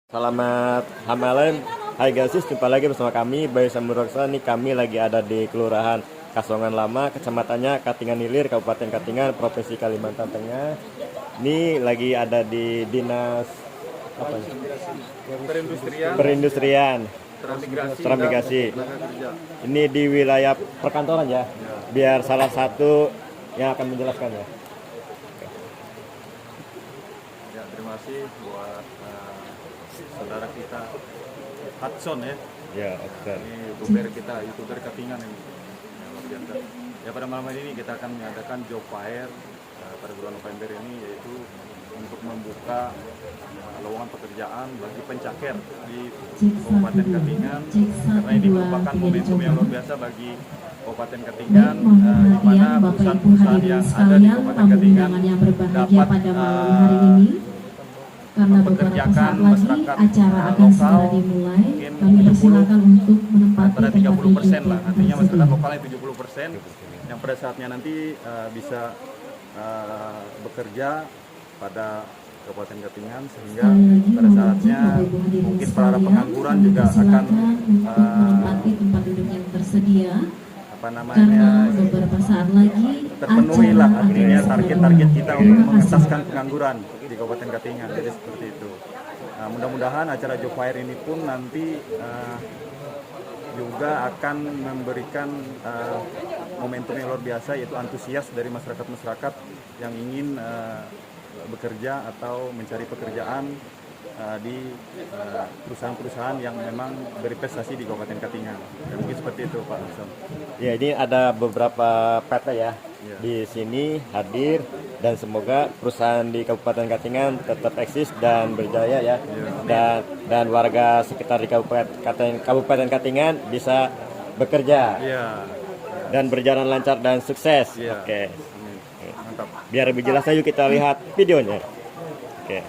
Selamat malam, hai guys, jumpa lagi bersama kami Bayu Samuroksa. Nih kami lagi ada di Kelurahan Kasongan Lama, kecamatannya Katingan Ilir, Kabupaten Katingan, Provinsi Kalimantan Tengah. Ini lagi ada di dinas apa ya? Perindustrian, transmigrasi. Ini di wilayah perkantoran ya. Biar salah satu yang akan menjelaskan ya. Ya, terima kasih buat saudara kita Hudson ya. Ya, Hudson. Ini youtuber Katingan ini. Ya, luar biasa. Ya, pada malam ini kita akan mengadakan job fair pada bulan November ini, yaitu untuk membuka lowongan pekerjaan bagi pencaker di Kabupaten Katingan, karena ini merupakan momentum yang luar biasa bagi Kabupaten Katingan, di mana perusahaan-perusahaan yang ada di Kabupaten Katingan dapat karena beberapa saat lagi acara akan segera dimulai. Kami persilakan untuk menempati antara 30% lah, artinya masyarakat tersedia. lokalnya 70% yang pada saatnya nanti bisa bekerja pada Kabupaten Katingan, sehingga pada saatnya mungkin para pengangguran juga akan menempati tempat duduk yang tersedia. Karena beberapa saat lagi terpenuhi lah acara artinya akan target-target kita untuk Terima kasih. mengentaskan pengangguran di Kabupaten Katingan. Jadi seperti itu. Mudah-mudahan acara job fair ini pun nanti juga akan memberikan momentum yang luar biasa, yaitu antusias dari masyarakat-masyarakat yang ingin bekerja atau mencari pekerjaan di perusahaan-perusahaan yang memang berprestasi di Kabupaten Katingan. Ya, mungkin seperti itu, Pak Hasan. Ya, ini ada beberapa PT ya Ya. di sini hadir, dan semoga perusahaan di Kabupaten Katingan tetap eksis dan berjaya ya. Dan warga sekitar di Kabupaten Katingan bisa bekerja Iya. dan berjalan lancar dan sukses. Iya. Oke. Mantap. Biar lebih jelasnya yuk kita lihat videonya. Oke.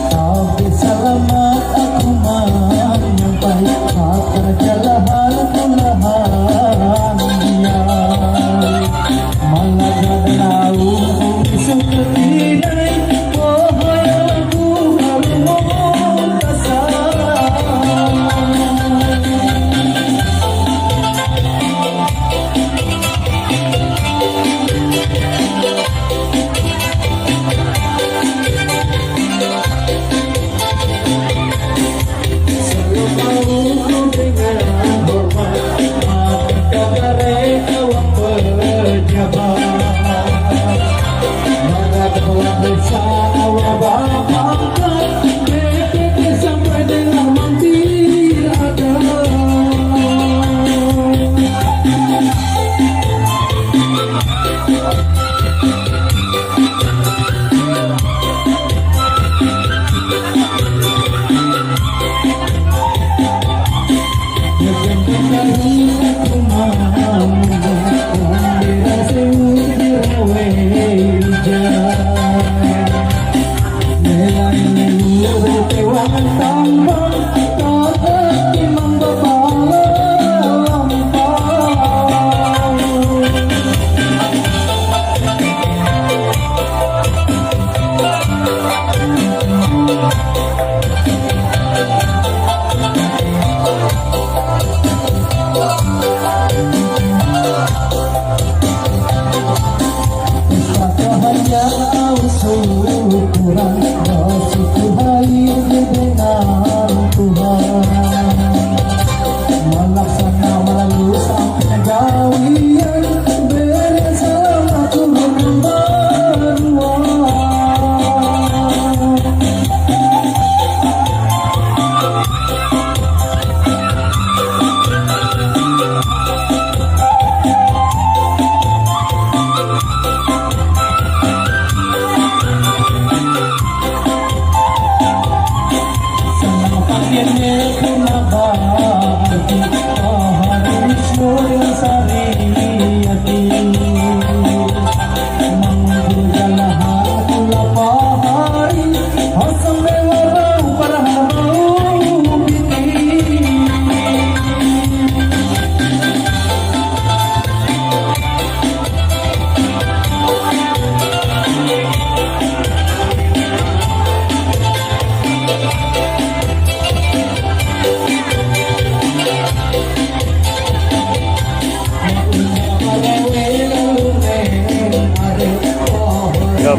Tapi selamat aku menyampai akan jalahan pulahan dia Malaga tahu seperti ini wahai aku harus kasar.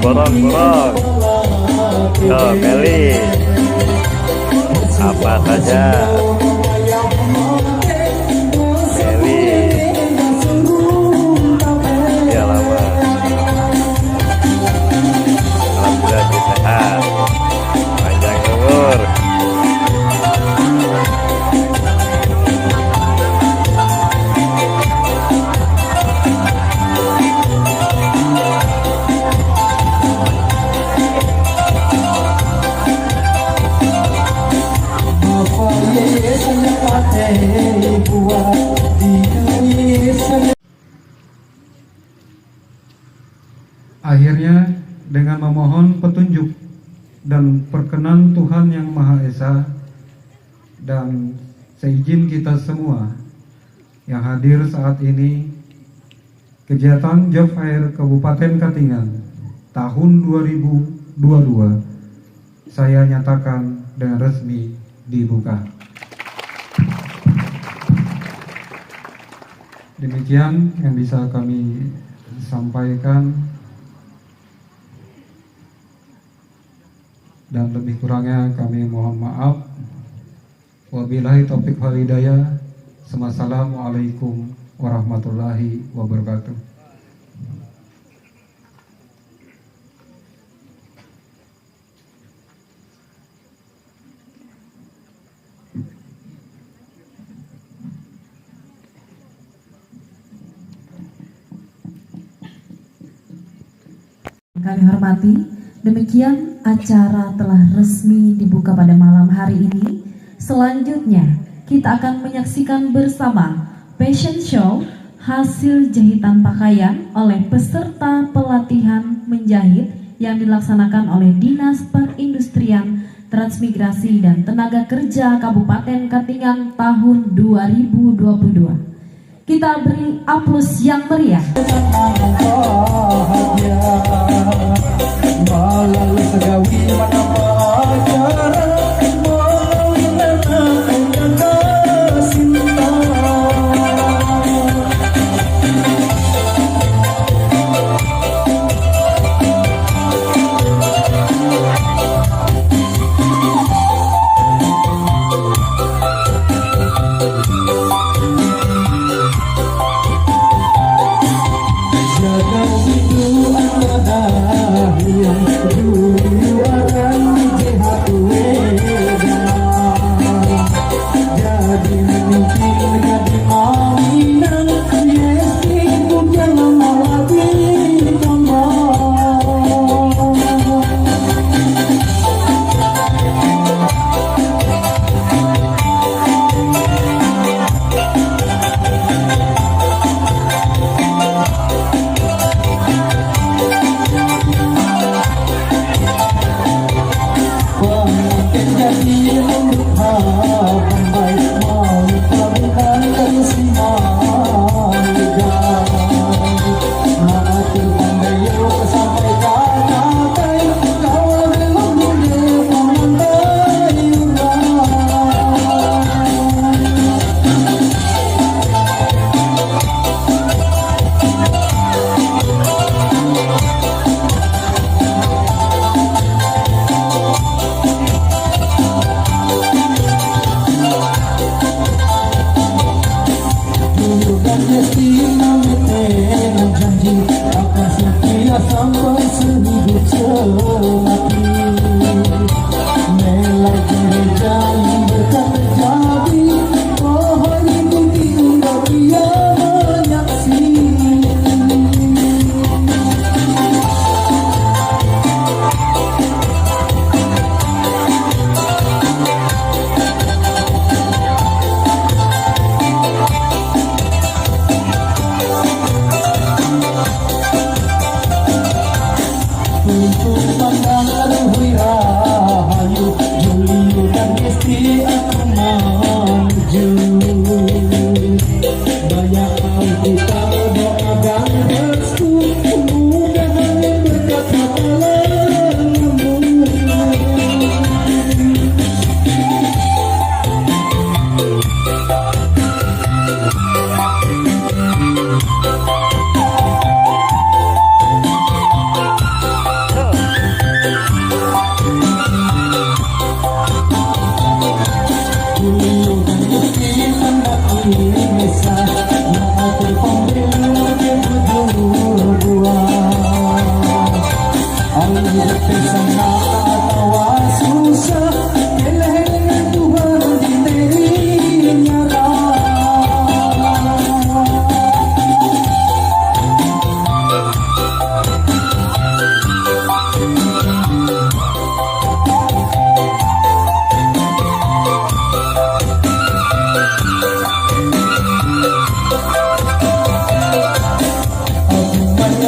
borong. Tuh, Meli. Apa saja. Meli. Ya lama. Alhamdulillah sehat. Panjang umur. Akhirnya dengan memohon petunjuk dan perkenan Tuhan Yang Maha Esa dan seizin kita semua yang hadir saat ini, kegiatan Job Fair Kabupaten Katingan tahun 2022 saya nyatakan dengan resmi dibuka. Demikian yang bisa kami sampaikan, dan lebih kurangnya kami mohon maaf. Wabillahi taufiq wal hidayah. Wassalamualaikum warahmatullahi wabarakatuh. Kami hormati, demikian acara telah resmi dibuka pada malam hari ini. Selanjutnya, kita akan menyaksikan bersama fashion show hasil jahitan pakaian oleh peserta pelatihan menjahit yang dilaksanakan oleh Dinas Perindustrian, Transmigrasi dan Tenaga Kerja Kabupaten Katingan tahun 2022. Kita beri aplaus yang meriah. Malah segawi mana pacaran, malah cinta.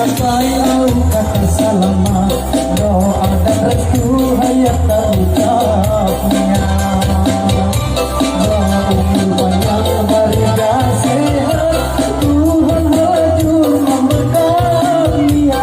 mencapai au kata selamat, doa dan restu hayat terucapnya. Doa umur banyak beriga sehat, Tuhan hajur memberkatinya.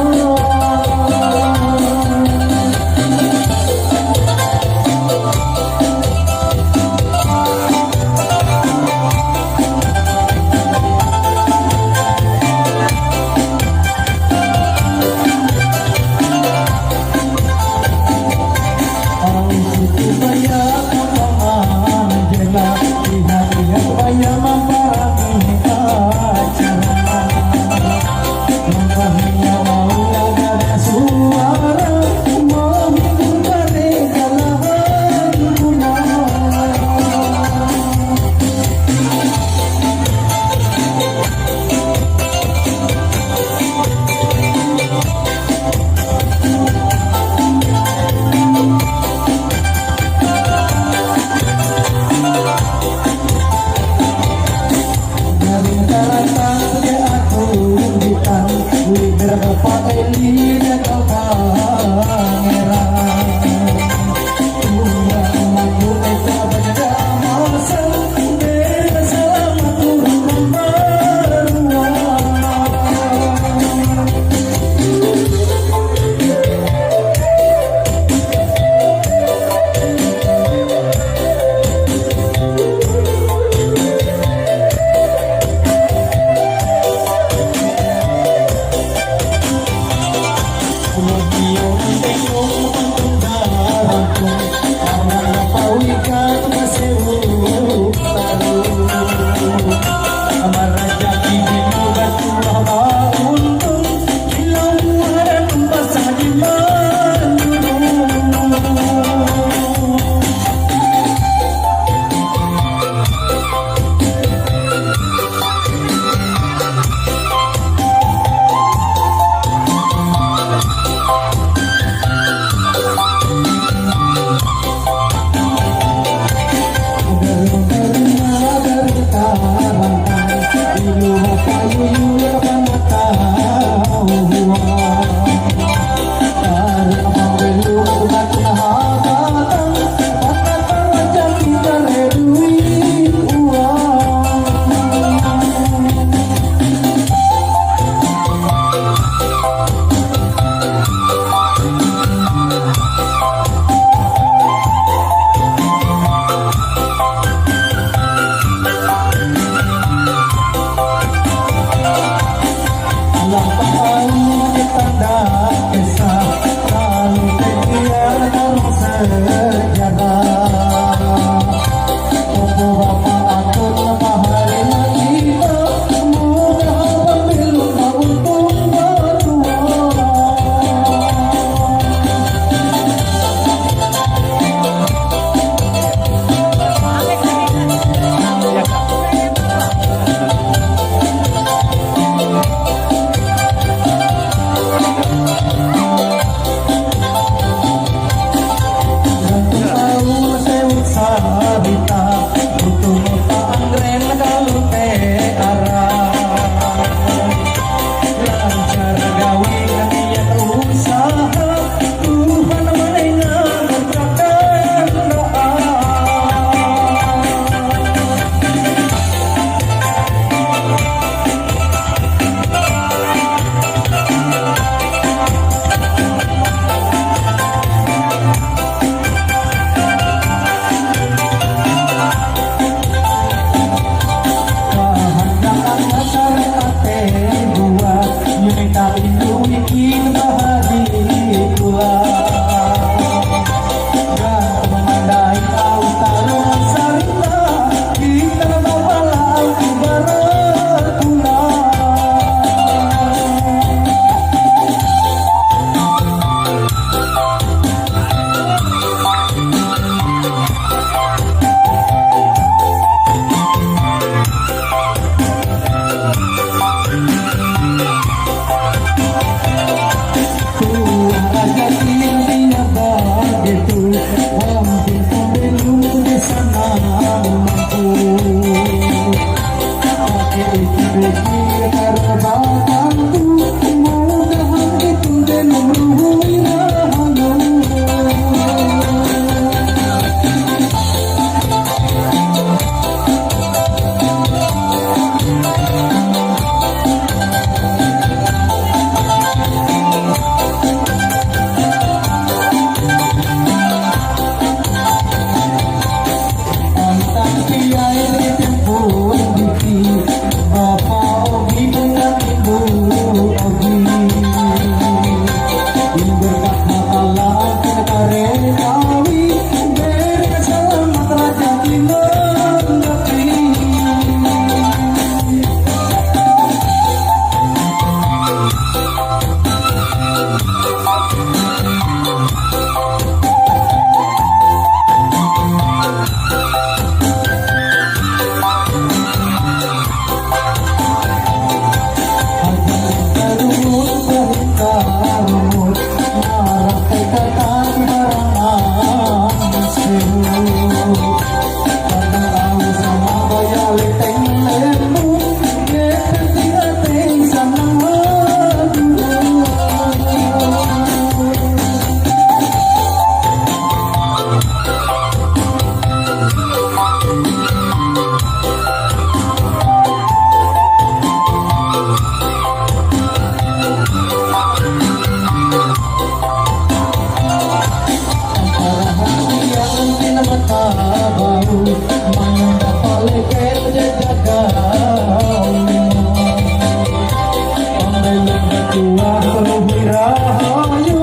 Rahayu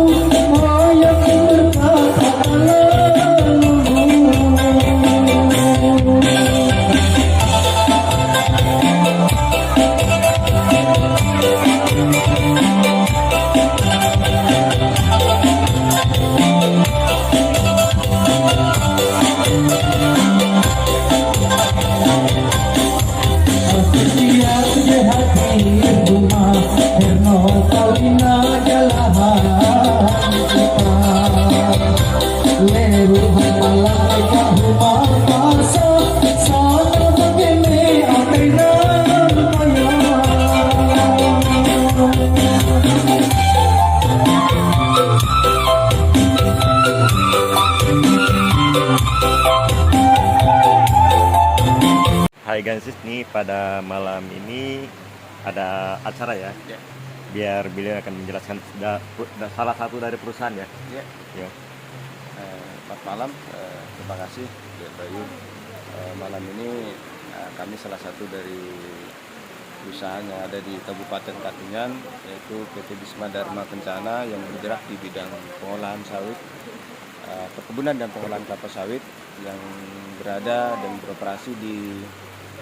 Mayat berkata lalu. Setiap di hati rumah Herno Palina jalahan kita Leru Malaya rumah masa Sana begini akhiran payah. Hai guys, nih pada malam ini ada acara ya. Biar beliau akan menjelaskan salah satu dari perusahaan ya. Ya. Selamat malam, terima kasih ya Bayu. Malam ini kami salah satu dari perusahaan yang ada di Kabupaten Katingan, yaitu PT Bisma Dharma Kencana yang bergerak di bidang pengolahan sawit, perkebunan dan pengolahan kelapa sawit yang berada dan beroperasi di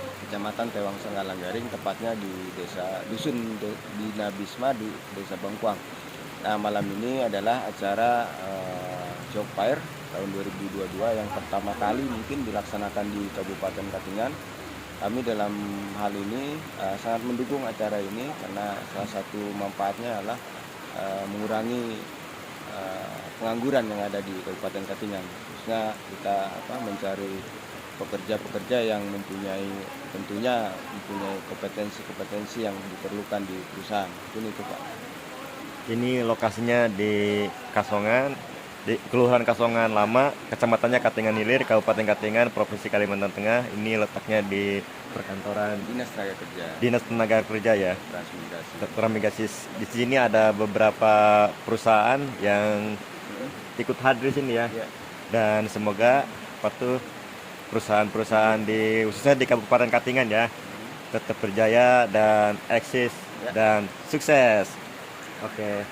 Kecamatan Tewang Senggalanggaring, tepatnya di Dusun Bina Bisma di Desa Bengkuang. Nah, malam ini adalah acara Job Fair tahun 2022 yang pertama kali mungkin dilaksanakan di Kabupaten Katingan. Kami dalam hal ini sangat mendukung acara ini karena salah satu manfaatnya adalah mengurangi pengangguran yang ada di Kabupaten Katingan. Khususnya kita mencari pekerja-pekerja yang tentunya mempunyai kompetensi-kompetensi yang diperlukan di perusahaan. Itu Pak. Ini lokasinya di Kasongan, di Kelurahan Kasongan Lama, Kecamatannya Katingan Hilir, Kabupaten Katingan, Provinsi Kalimantan Tengah. Ini letaknya di perkantoran Dinas Tenaga Kerja ya. Transmigrasi. Di sini ada beberapa perusahaan yang ikut hadir di sini ya. Dan semoga perusahaan-perusahaan khususnya di Kabupaten Katingan ya tetap berjaya dan eksis dan sukses. Oke.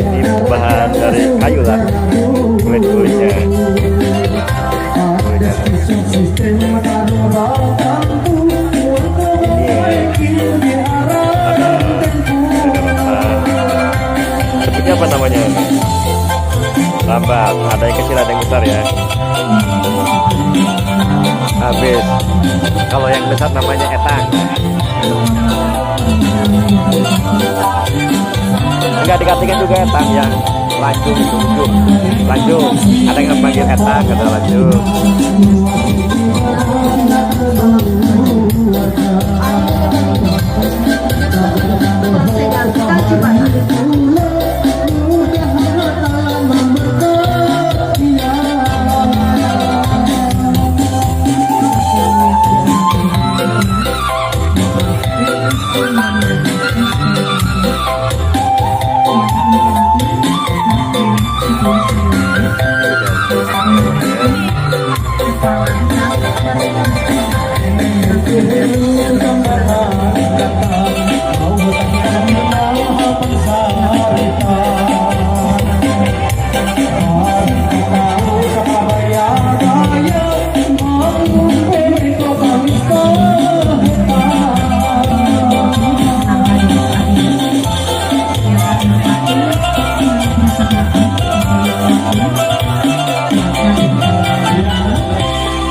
Ini bahan dari kayu lah, kulit-kulitnya. Seperti apa namanya? Lambat, ada yang kecil, ada yang besar ya. Habis. Kalau yang besar namanya etang. Enggak dikatakan juga etang yang lanjut itu lanjut. Ada yang panggil etang, kata lanjut.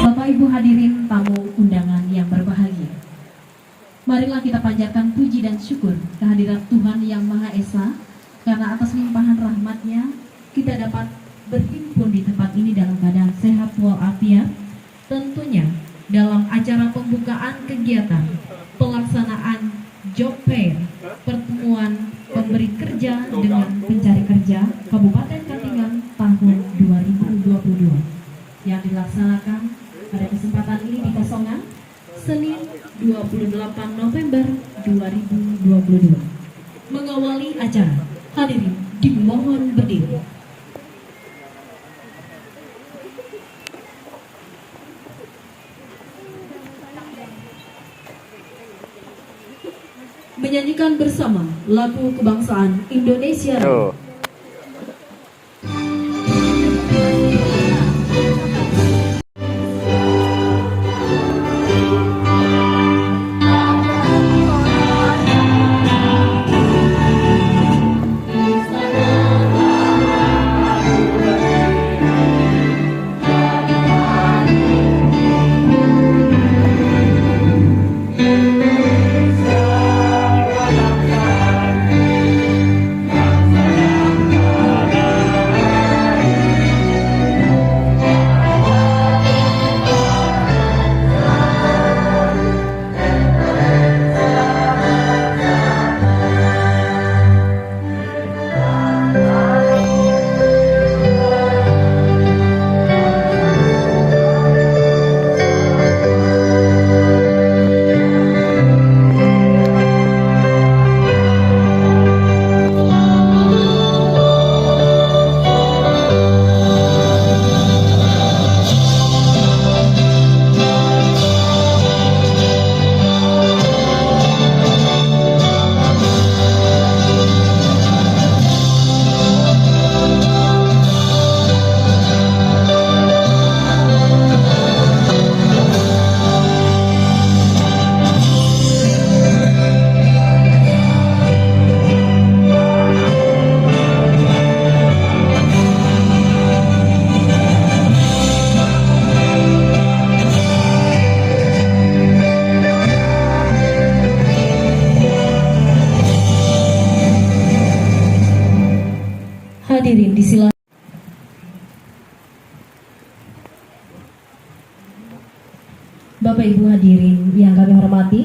Bapak Ibu hadirin tamu undangan yang berbahagia, marilah kita panjatkan puji dan syukur kehadirat Tuhan Yang Maha Esa, karena atas limpahan rahmat-Nya kita dapat berhimpun di tempat ini dalam keadaan sehat walafiat. Tentunya dalam acara pembukaan kegiatan pelaksanaan Job Fair, pertemuan pemberi kerja dengan pencari kerja Kabupaten Katingan tahun 2022 yang dilaksanakan pada kesempatan ini di Kasongan Senin 28 November 2022. Mengawali acara, hadirin dimohon berdiri. Menyanyikan bersama lagu kebangsaan Indonesia. Hadirin disilakan. Bapak Ibu hadirin yang kami hormati,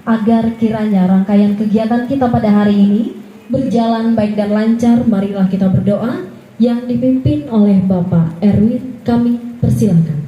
agar kiranya rangkaian kegiatan kita pada hari ini berjalan baik dan lancar, marilah kita berdoa yang dipimpin oleh Bapak Erwin. Kami persilakan.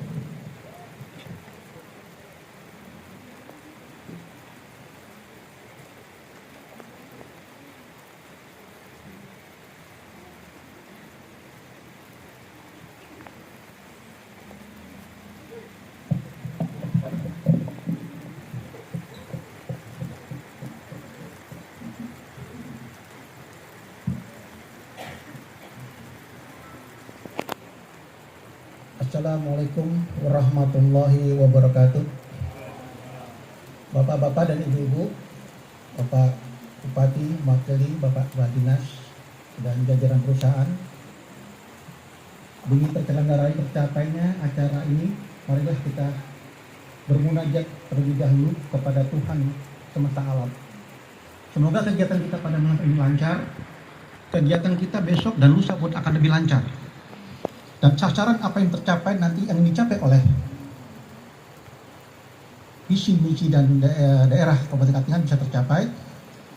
Assalamualaikum warahmatullahi wabarakatuh. Bapak-bapak dan ibu-ibu, Bapak Bupati, Mewakili Bapak Kepala Dinas dan jajaran perusahaan, demi terselenggaranya tercapainya acara ini, marilah kita bermunajat terlebih dahulu kepada Tuhan semesta alam. Semoga kegiatan kita pada malam ini lancar, kegiatan kita besok dan lusa pun akan lebih lancar. Dan sasaran apa yang tercapai nanti yang dicapai oleh visi misi dan daerah Kabupaten Katingan bisa tercapai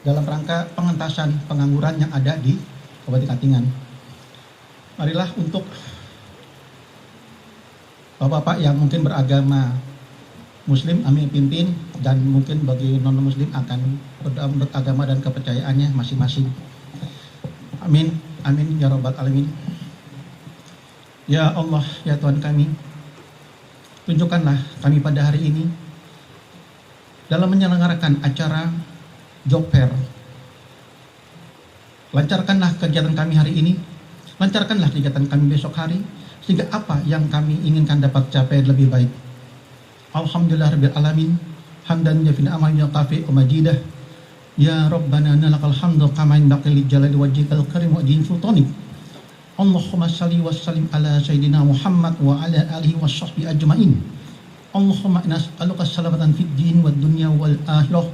dalam rangka pengentasan pengangguran yang ada di Kabupaten Katingan. Marilah untuk bapak-bapak yang mungkin beragama Muslim, kami pimpin, dan mungkin bagi non-Muslim akan menurut agama dan kepercayaannya masing-masing. Amin, amin ya rabbal alamin. Ya Allah, ya Tuhan kami, tunjukkanlah kami pada hari ini dalam menyelenggarakan acara job fair. Lancarkanlah kegiatan kami hari ini, lancarkanlah kegiatan kami besok hari, sehingga apa yang kami inginkan dapat capai lebih baik. Alhamdulillah Rabbil Alamin, hamdan jafin amal yaqafi umajidah, ya Rabbana nalakal hamdu kamain baqil jalali wajhikal karim wa jin sultanik. Allahumma salli wa sallim ala Sayyidina Muhammad wa ala alihi wa sahbihi ajma'in. Allahumma inna as'aluka salamatan fid din wad dunya wal akhirah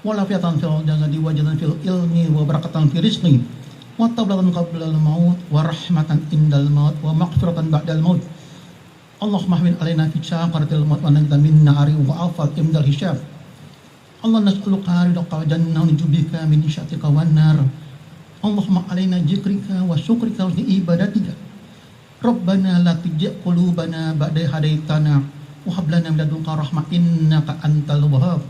wa lafiyatan fil jasadi wa jannatan fil ilmi wa barakatan fil rizqi wa tablatan qabla al maut wa rahmatan indal maut wa maghfiratan ba'dal maut. Allahumma hawin alaina fi syaqaratil maut wa najta min nari wa afal imdal hisab. Allah nas'aluka ridqa wa jannah wa nujubika min syatika wan nar. Allahumma alaina zikrika wa syukrika wa ibadatika. Rabbana la tujzi' qulubana ba'da hadaitana wa hab lana min ladunka rahmah innaka antal wahhab.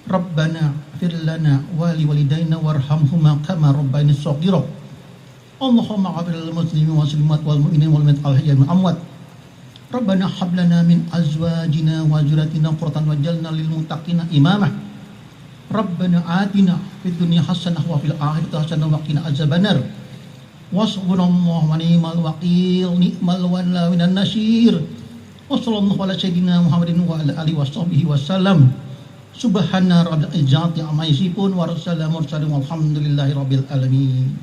Rabbana ighfir lana wa li walidayna warhamhuma kama rabbayani shaghira. Allahumma ighfir lil muslimin wal muslimat wal mu'minin wal mu'minat al hayyat wal amwat. Rabbana hab lana min azwajina wa dzurriyyatina qurratan waj'alna lil muttaqina imama. Rabbana atina fid dunya hasanah wa fil akhirati hasanah wa qina adzabannar. Wasbunallahu wa ni'mal wakil, ni'mal wala minan nasir. Wassallallahu ala sayyidina Muhammadin wa ala alihi washabbihi wasallam. Subhana rabbil izzati amma yasifun wa salamun mursalin walhamdulillahi rabbil alamin.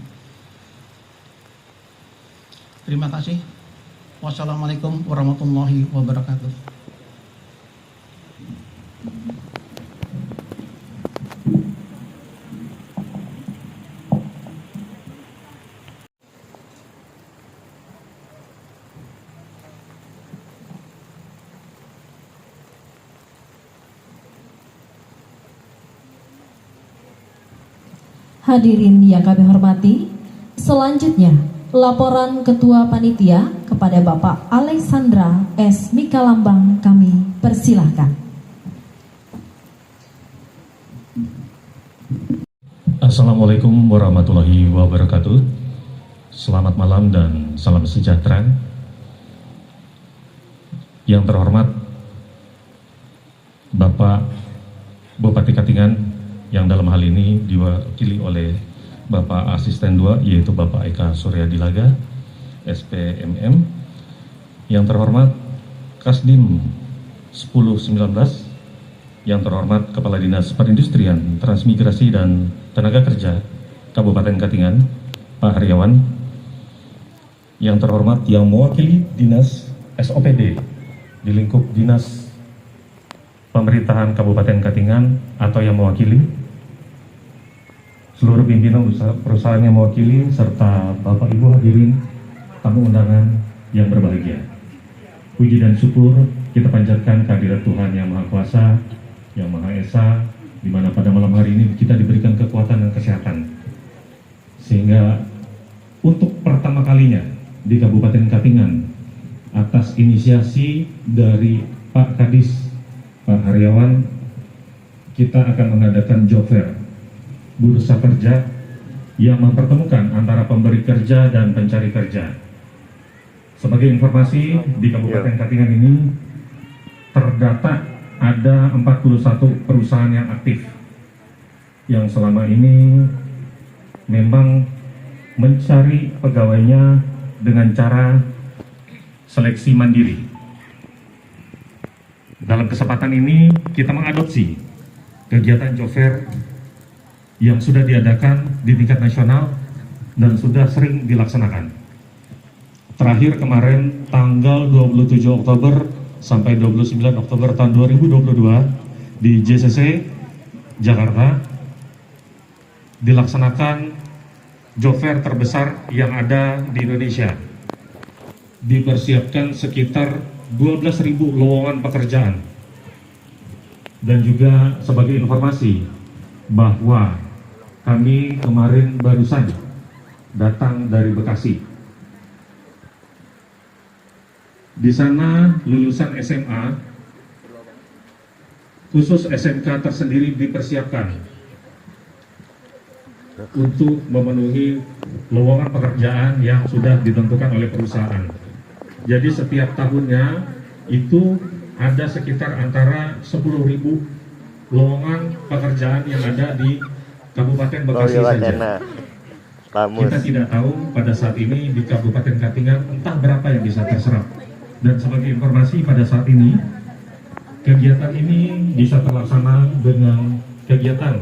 Terima kasih. Wassalamualaikum warahmatullahi wabarakatuh. Hadirin yang kami hormati, selanjutnya laporan Ketua Panitia kepada Bapak Alexandra S. Mikalambang kami persilahkan. Assalamualaikum warahmatullahi wabarakatuh. Selamat malam dan salam sejahtera. Yang terhormat Bapak Bupati Katingan, yang dalam hal ini diwakili oleh Bapak Asisten 2 yaitu Bapak Eka Surya Dilaga, SPMM. Yang terhormat Kasdim 1019, yang terhormat Kepala Dinas Perindustrian, Transmigrasi dan Tenaga Kerja Kabupaten Katingan, Pak Haryawan. Yang terhormat yang mewakili Dinas SOPD di lingkup Dinas Pemerintahan Kabupaten Katingan atau yang mewakili, seluruh pimpinan perusahaan yang mewakili, serta Bapak Ibu hadirin tamu undangan yang berbahagia. Puji dan syukur kita panjatkan kehadirat Tuhan Yang Maha Kuasa, Yang Maha Esa, di mana pada malam hari ini kita diberikan kekuatan dan kesehatan, sehingga untuk pertama kalinya di Kabupaten Katingan, atas inisiasi dari Pak Kadis, Pak Haryawan, kita akan mengadakan job fair, bursa kerja yang mempertemukan antara pemberi kerja dan pencari kerja. Sebagai informasi, di Kabupaten Katingan ini terdata ada 41 perusahaan yang aktif, yang selama ini memang mencari pegawainya dengan cara seleksi mandiri. Dalam kesempatan ini kita mengadopsi kegiatan job fair yang sudah diadakan di tingkat nasional dan sudah sering dilaksanakan. Terakhir kemarin tanggal 27 Oktober sampai 29 Oktober tahun 2022 di JCC Jakarta dilaksanakan job fair terbesar yang ada di Indonesia. Dipersiapkan sekitar 12.000 lowongan pekerjaan. Dan juga sebagai informasi bahwa kami kemarin barusan datang dari Bekasi. Di sana lulusan SMA, khusus SMK tersendiri dipersiapkan untuk memenuhi lowongan pekerjaan yang sudah ditentukan oleh perusahaan. Jadi setiap tahunnya itu ada sekitar antara 10.000 lowongan pekerjaan yang ada di Kabupaten Bekasi saja. Kita tidak tahu pada saat ini di Kabupaten Katingan entah berapa yang bisa terserap. Dan sebagai informasi pada saat ini, kegiatan ini bisa terlaksana dengan kegiatan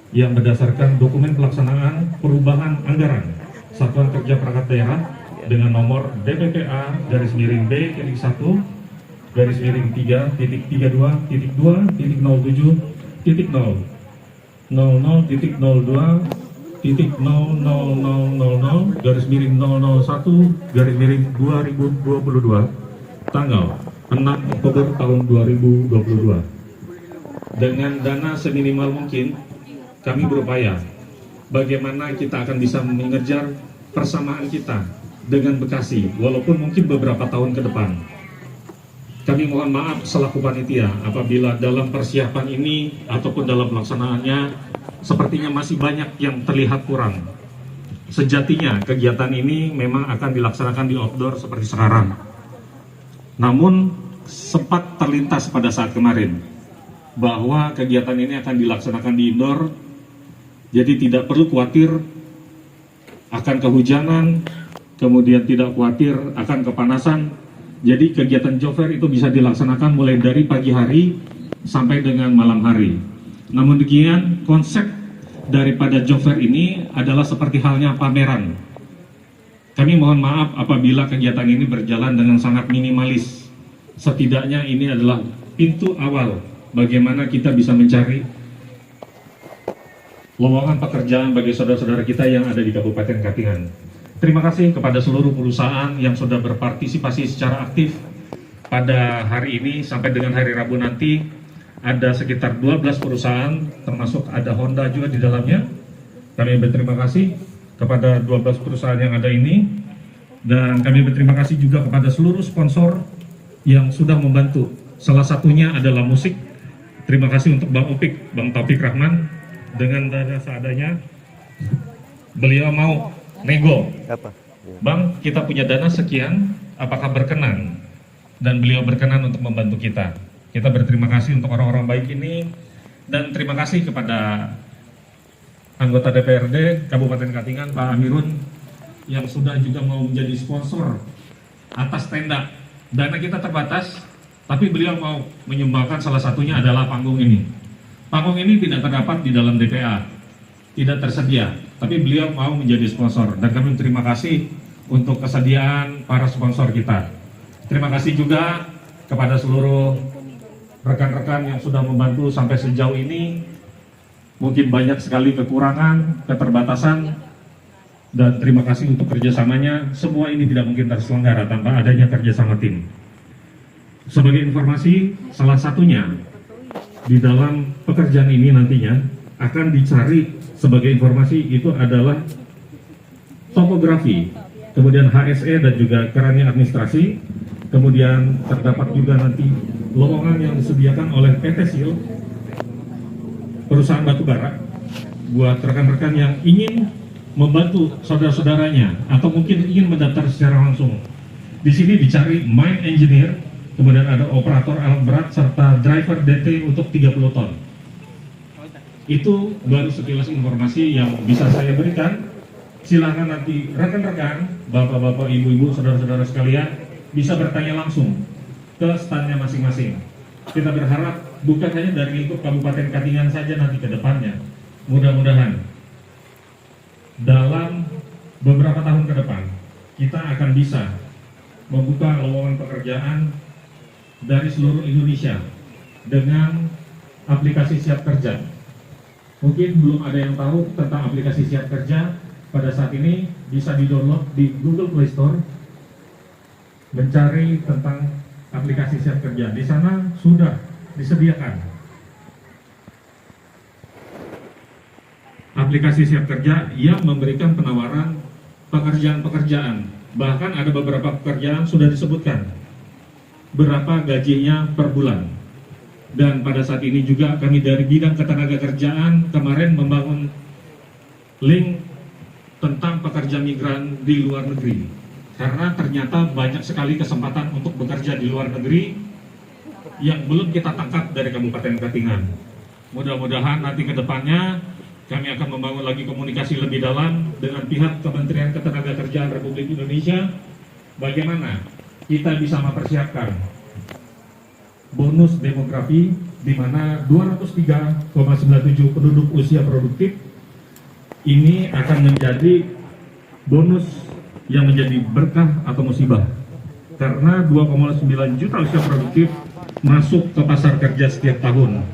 yang berdasarkan dokumen pelaksanaan perubahan anggaran Satuan Kerja Perangkat Daerah dengan nomor DPPA/BPD-2.2.00000001/2022 tanggal 6 Oktober tahun 2022. Dengan dana seminimal mungkin kami berupaya bagaimana kita akan bisa mengejar persamaan kita dengan Bekasi walaupun mungkin beberapa tahun ke depan. Kami mohon maaf selaku panitia apabila dalam persiapan ini ataupun dalam pelaksanaannya sepertinya masih banyak yang terlihat kurang. Sejatinya kegiatan ini memang akan dilaksanakan di outdoor seperti sekarang. Namun sempat terlintas pada saat kemarin bahwa kegiatan ini akan dilaksanakan di indoor, jadi tidak perlu khawatir akan kehujanan, kemudian tidak khawatir akan kepanasan. Jadi kegiatan job fair itu bisa dilaksanakan mulai dari pagi hari sampai dengan malam hari. Namun demikian konsep daripada job fair ini adalah seperti halnya pameran. Kami mohon maaf apabila kegiatan ini berjalan dengan sangat minimalis. Setidaknya ini adalah pintu awal bagaimana kita bisa mencari lowongan pekerjaan bagi saudara-saudara kita yang ada di Kabupaten Katingan. Terima kasih kepada seluruh perusahaan yang sudah berpartisipasi secara aktif pada hari ini sampai dengan hari Rabu nanti. Ada sekitar 12 perusahaan, termasuk ada Honda juga di dalamnya. Kami berterima kasih kepada 12 perusahaan yang ada ini. Dan kami berterima kasih juga kepada seluruh sponsor yang sudah membantu. Salah satunya adalah musik. Terima kasih untuk Bang Upik, Bang Taufik Rahman. Dengan dana seadanya, beliau mau nego. Bang, kita punya dana sekian, apakah berkenan? Dan beliau berkenan untuk membantu kita. Kita berterima kasih untuk orang-orang baik ini. Dan terima kasih kepada anggota DPRD Kabupaten Katingan, Pak Amirun, yang sudah juga mau menjadi sponsor atas tenda. Dana kita terbatas, tapi beliau mau menyumbangkan salah satunya adalah panggung ini. Panggung ini tidak terdapat di dalam DPA, tidak tersedia, tapi beliau mau menjadi sponsor. Dan kami terima kasih untuk kesediaan para sponsor kita. Terima kasih juga kepada seluruh rekan-rekan yang sudah membantu sampai sejauh ini. Mungkin banyak sekali kekurangan, keterbatasan, dan terima kasih untuk kerjasamanya. Semua ini tidak mungkin terselenggara tanpa adanya kerjasama tim. Sebagai informasi, salah satunya di dalam pekerjaan ini nantinya akan dicari sebagai informasi itu adalah topografi, kemudian HSE dan juga kerannya administrasi, kemudian terdapat juga nanti lowongan yang disediakan oleh PT SIL, perusahaan batubara, buat rekan-rekan yang ingin membantu saudara-saudaranya atau mungkin ingin mendaftar secara langsung. Di sini dicari mine engineer, kemudian ada operator alat berat serta driver DT untuk 30 ton. Itu baru sekilas informasi yang bisa saya berikan. Silakan nanti rekan-rekan, bapak-bapak, ibu-ibu, saudara-saudara sekalian bisa bertanya langsung ke standnya masing-masing. Kita berharap bukan hanya dari lingkup Kabupaten Katingan saja nanti ke depannya. Mudah-mudahan dalam beberapa tahun ke depan kita akan bisa membuka lowongan pekerjaan dari seluruh Indonesia dengan aplikasi Siap Kerja. Mungkin belum ada yang tahu tentang aplikasi Siap Kerja. Pada saat ini bisa di-download di Google Play Store. Mencari tentang aplikasi Siap Kerja. Di sana sudah disediakan aplikasi Siap Kerja yang memberikan penawaran pekerjaan-pekerjaan. Bahkan ada beberapa pekerjaan sudah disebutkan berapa gajinya per bulan. Dan pada saat ini juga kami dari bidang ketenagakerjaan kemarin membangun link tentang pekerja migran di luar negeri. karena ternyata banyak sekali kesempatan untuk bekerja di luar negeri yang belum kita tangkap dari Kabupaten Katingan. Mudah-mudahan nanti ke depannya kami akan membangun lagi komunikasi lebih dalam dengan pihak Kementerian Ketenagakerjaan Republik Indonesia, bagaimana kita bisa mempersiapkan bonus demografi di mana 203,97 penduduk usia produktif ini akan menjadi bonus yang menjadi berkah atau musibah, karena 2,9 juta usia produktif masuk ke pasar kerja setiap tahun,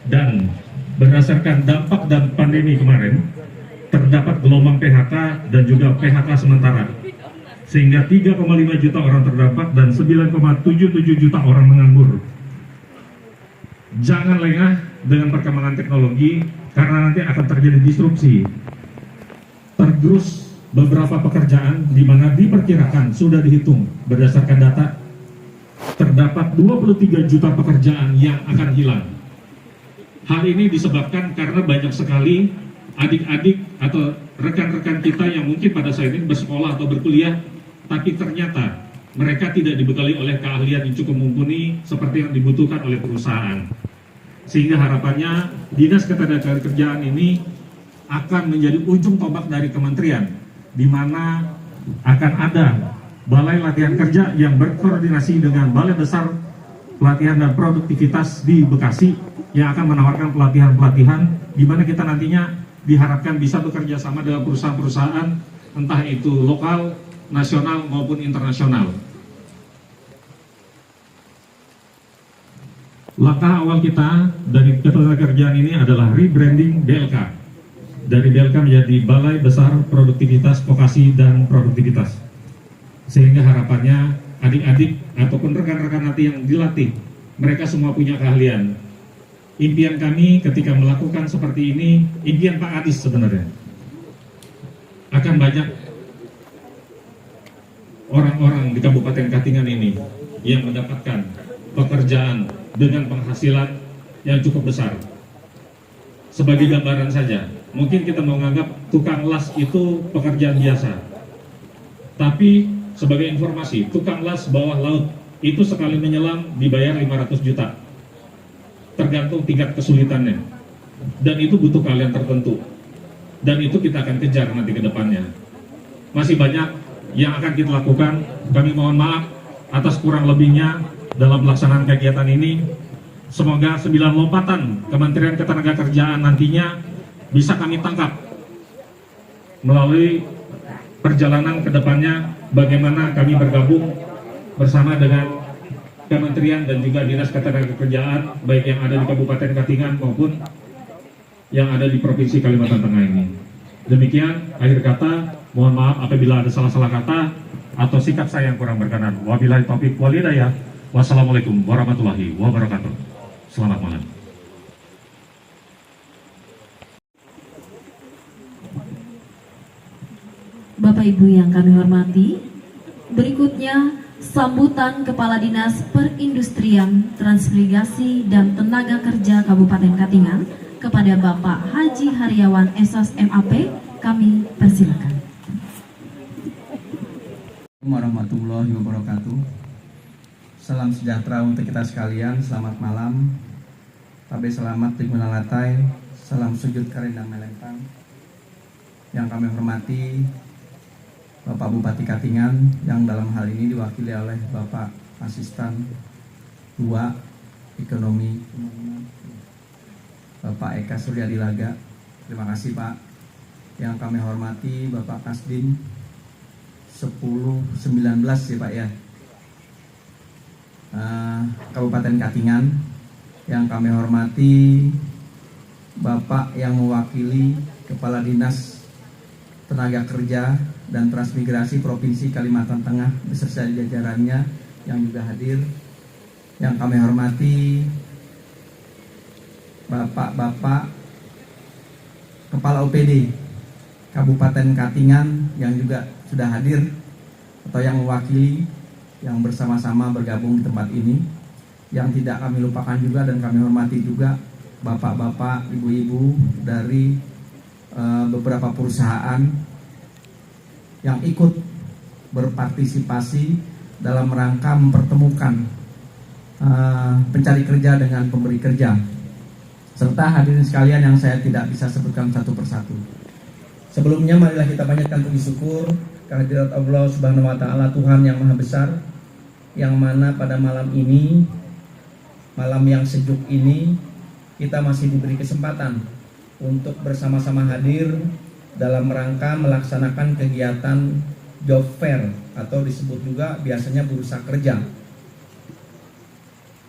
dan berdasarkan dampak dan pandemi kemarin terdapat gelombang PHK dan juga PHK sementara, sehingga 3,5 juta orang terdampak dan 9,77 juta orang menganggur. Jangan lengah dengan perkembangan teknologi, karena nanti akan terjadi disrupsi. Tergerus beberapa pekerjaan di mana diperkirakan sudah dihitung berdasarkan data terdapat 23 juta pekerjaan yang akan hilang. Hal ini disebabkan karena banyak sekali adik-adik atau rekan-rekan kita yang mungkin pada saat ini bersekolah atau berkuliah, tapi ternyata mereka tidak dibekali oleh keahlian yang cukup mumpuni seperti yang dibutuhkan oleh perusahaan. Sehingga harapannya Dinas Ketenagakerjaan ini akan menjadi ujung tombak dari kementerian, di mana akan ada balai latihan kerja yang berkoordinasi dengan Balai Besar Pelatihan dan Produktivitas di Bekasi yang akan menawarkan pelatihan-pelatihan di mana kita nantinya diharapkan bisa bekerja sama dengan perusahaan-perusahaan entah itu lokal, nasional maupun internasional. Langkah awal kita dari ketenagakerjaan ini adalah rebranding BLK. Dari BLK menjadi Balai Besar Produktivitas, Vokasi, dan Produktivitas. Sehingga harapannya adik-adik ataupun rekan-rekan nanti yang dilatih, mereka semua punya keahlian. Impian kami ketika melakukan seperti ini, impian Pak Adis sebenarnya, akan banyak orang-orang di Kabupaten Katingan ini yang mendapatkan pekerjaan dengan penghasilan yang cukup besar. Sebagai gambaran saja, mungkin kita menganggap tukang las itu pekerjaan biasa. Tapi sebagai informasi, tukang las bawah laut itu sekali menyelam dibayar 500 juta. Tergantung tingkat kesulitannya. Dan itu butuh keahlian tertentu. Dan itu kita akan kejar nanti ke depannya. Masih banyak yang akan kita lakukan. Kami mohon maaf atas kurang lebihnya dalam pelaksanaan kegiatan ini. Semoga 9 lompatan Kementerian Ketenagakerjaan nantinya bisa kami tangkap melalui perjalanan ke depannya, bagaimana kami bergabung bersama dengan Kementerian dan juga Dinas Ketenagakerjaan, baik yang ada di Kabupaten Katingan maupun yang ada di Provinsi Kalimantan Tengah ini. Demikian akhir kata, mohon maaf apabila ada salah-salah kata atau sikap saya yang kurang berkenan. Wabillahi taufiq wal hidayah. Wassalamualaikum warahmatullahi wabarakatuh. Selamat malam. Bapak Ibu yang kami hormati, berikutnya sambutan Kepala Dinas Perindustrian, Transmigrasi dan Tenaga Kerja Kabupaten Katingan kepada Bapak Haji Haryawan SOS MAP, kami persilakan. Assalamualaikum warahmatullahi wabarakatuh. Salam sejahtera untuk kita sekalian, selamat malam. Tabe selamat di Munalatai, salam sujud karendang melempang. Yang kami hormati Bapak Bupati Katingan yang dalam hal ini diwakili oleh Bapak Asisten 2 Ekonomi Bapak Eka Suryadilaga. Terima kasih Pak. Yang kami hormati Bapak Kasdim 1019 ya Pak ya, Kabupaten Katingan. Yang kami hormati Bapak yang mewakili Kepala Dinas Tenaga Kerja dan Transmigrasi Provinsi Kalimantan Tengah beserta jajarannya yang juga hadir. Yang kami hormati Bapak-bapak Kepala OPD Kabupaten Katingan yang juga sudah hadir atau yang mewakili, yang bersama-sama bergabung di tempat ini. Yang tidak kami lupakan juga dan kami hormati juga bapak-bapak, ibu-ibu dari beberapa perusahaan yang ikut berpartisipasi dalam rangka mempertemukan pencari kerja dengan pemberi kerja, serta hadirin sekalian yang saya tidak bisa sebutkan satu persatu. Sebelumnya marilah kita panjatkan puji syukur kehadirat Allah Subhanahu wa taala, Tuhan yang Maha Besar, yang mana pada malam ini, malam yang sejuk ini, kita masih diberi kesempatan untuk bersama-sama hadir dalam rangka melaksanakan kegiatan job fair atau disebut juga biasanya bursa kerja.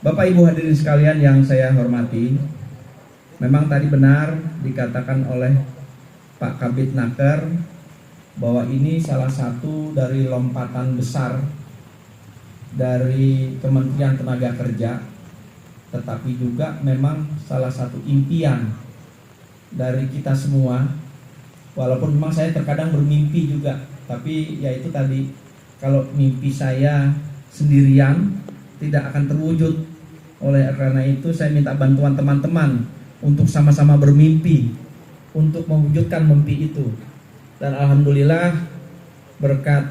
Bapak Ibu hadirin sekalian yang saya hormati, memang tadi benar dikatakan oleh Pak Kabid Naker bahwa ini salah satu dari lompatan besar dari Kementerian Tenaga Kerja, tetapi juga memang salah satu impian dari kita semua. Walaupun memang saya terkadang bermimpi juga, tapi ya itu tadi, kalau mimpi saya sendirian tidak akan terwujud. Oleh karena itu saya minta bantuan teman-teman untuk sama-sama bermimpi, untuk mewujudkan mimpi itu. Dan alhamdulillah berkat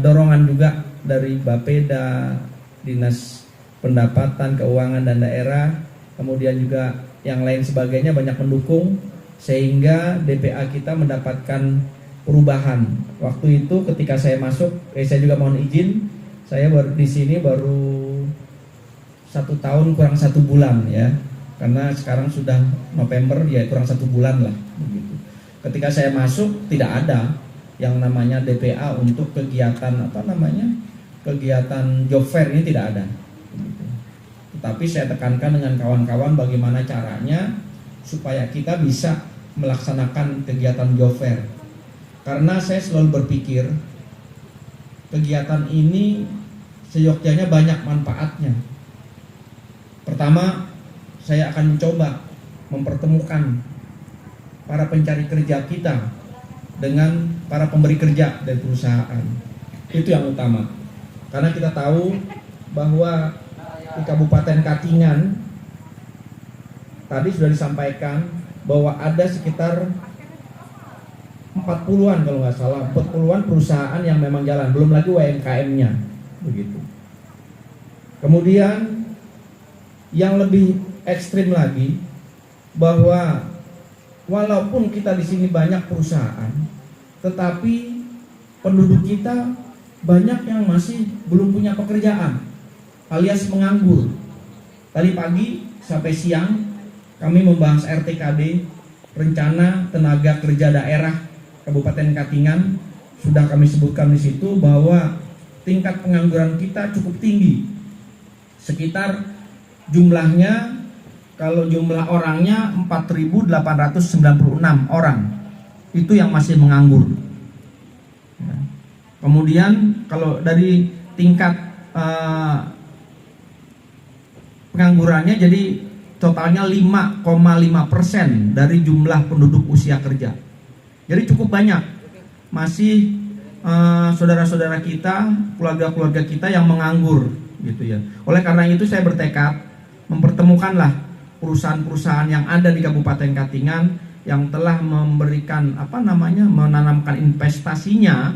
dorongan juga dari Bapeda, Dinas Pendapatan, Keuangan dan Daerah, kemudian juga yang lain sebagainya banyak mendukung, sehingga DPA kita mendapatkan perubahan. Waktu itu ketika saya masuk, saya juga mohon izin, saya baru di sini baru 1 tahun kurang 1 bulan ya, karena sekarang sudah November ya, kurang 1 bulan lah begitu. Ketika saya masuk tidak ada yang namanya DPA untuk kegiatan kegiatan job fair ini tidak ada. Tetapi saya tekankan dengan kawan-kawan bagaimana caranya supaya kita bisa melaksanakan kegiatan job fair. Karena saya selalu berpikir kegiatan ini seyogyanya banyak manfaatnya. Pertama, saya akan mencoba mempertemukan para pencari kerja kita dengan para pemberi kerja dari perusahaan. Itu yang utama. Karena kita tahu bahwa di Kabupaten Katingan tadi sudah disampaikan bahwa ada sekitar 40-an kalau nggak salah, 40-an perusahaan yang memang jalan, belum lagi UMKM-nya, begitu. Kemudian yang lebih ekstrim lagi, bahwa walaupun kita di sini banyak perusahaan, tetapi penduduk kita banyak yang masih belum punya pekerjaan, alias menganggur. Tadi pagi sampai siang kami membahas RTKD, Rencana Tenaga Kerja Daerah Kabupaten Katingan. Sudah kami sebutkan di situ bahwa tingkat pengangguran kita cukup tinggi. Sekitar jumlahnya, kalau jumlah orangnya 4.896 orang itu yang masih menganggur. Kemudian kalau dari tingkat penganggurannya, jadi totalnya 5,5% dari jumlah penduduk usia kerja. Jadi cukup banyak masih saudara-saudara kita, keluarga-keluarga kita yang menganggur gitu ya. Oleh karena itu saya bertekad mempertemukanlah perusahaan-perusahaan yang ada di Kabupaten Katingan yang telah memberikan menanamkan investasinya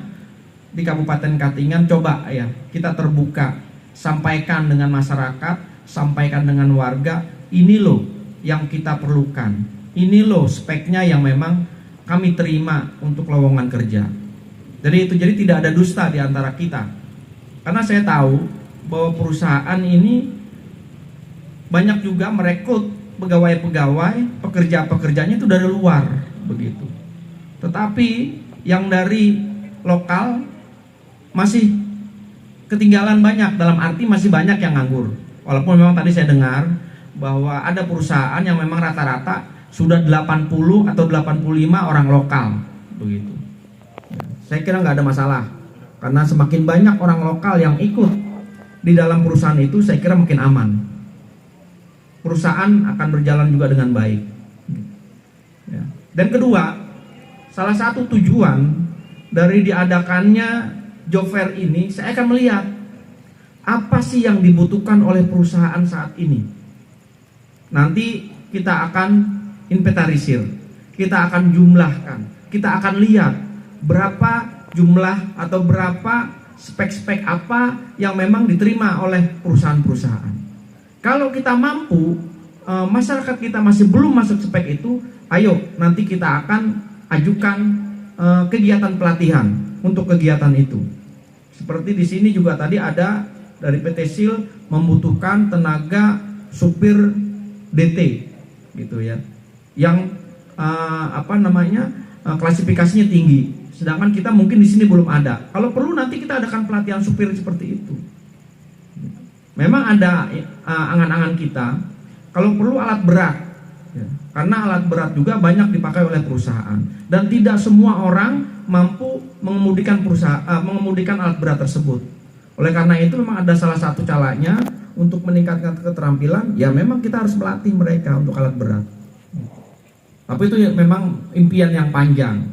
di Kabupaten Katingan. Coba ya kita terbuka, sampaikan dengan masyarakat, sampaikan dengan warga, ini loh yang kita perlukan, ini loh speknya yang memang kami terima untuk lowongan kerja. Jadi tidak ada dusta di antara kita. Karena saya tahu bahwa perusahaan ini banyak juga merekrut pegawai-pegawai, pekerja-pekerjanya itu dari luar begitu. Tetapi yang dari lokal masih ketinggalan banyak, dalam arti masih banyak yang nganggur. Walaupun memang tadi saya dengar bahwa ada perusahaan yang memang rata-rata sudah 80 atau 85 orang lokal begitu. Saya kira nggak ada masalah, karena semakin banyak orang lokal yang ikut di dalam perusahaan itu, saya kira makin aman. Perusahaan akan berjalan juga dengan baik. Ya. Dan kedua, salah satu tujuan dari diadakannya job fair ini, saya akan melihat apa sih yang dibutuhkan oleh perusahaan saat ini. Nanti kita akan inventarisir, kita akan jumlahkan, kita akan lihat berapa jumlah atau berapa spek-spek apa yang memang diterima oleh perusahaan-perusahaan. Kalau kita mampu, masyarakat kita masih belum masuk spek itu, ayo nanti kita akan ajukan kegiatan pelatihan untuk kegiatan itu. Seperti di sini juga tadi ada dari PT SIL membutuhkan tenaga supir DT gitu ya, yang klasifikasinya tinggi. Sedangkan kita mungkin di sini belum ada. Kalau perlu nanti kita adakan pelatihan supir seperti itu. Memang ada angan-angan kita. Kalau perlu alat berat, ya. Karena alat berat juga banyak dipakai oleh perusahaan. Dan tidak semua orang mampu mengemudikan alat berat tersebut. Oleh karena itu memang ada salah satu caranya untuk meningkatkan keterampilan. Ya memang kita harus melatih mereka untuk alat berat. Tapi itu memang impian yang panjang.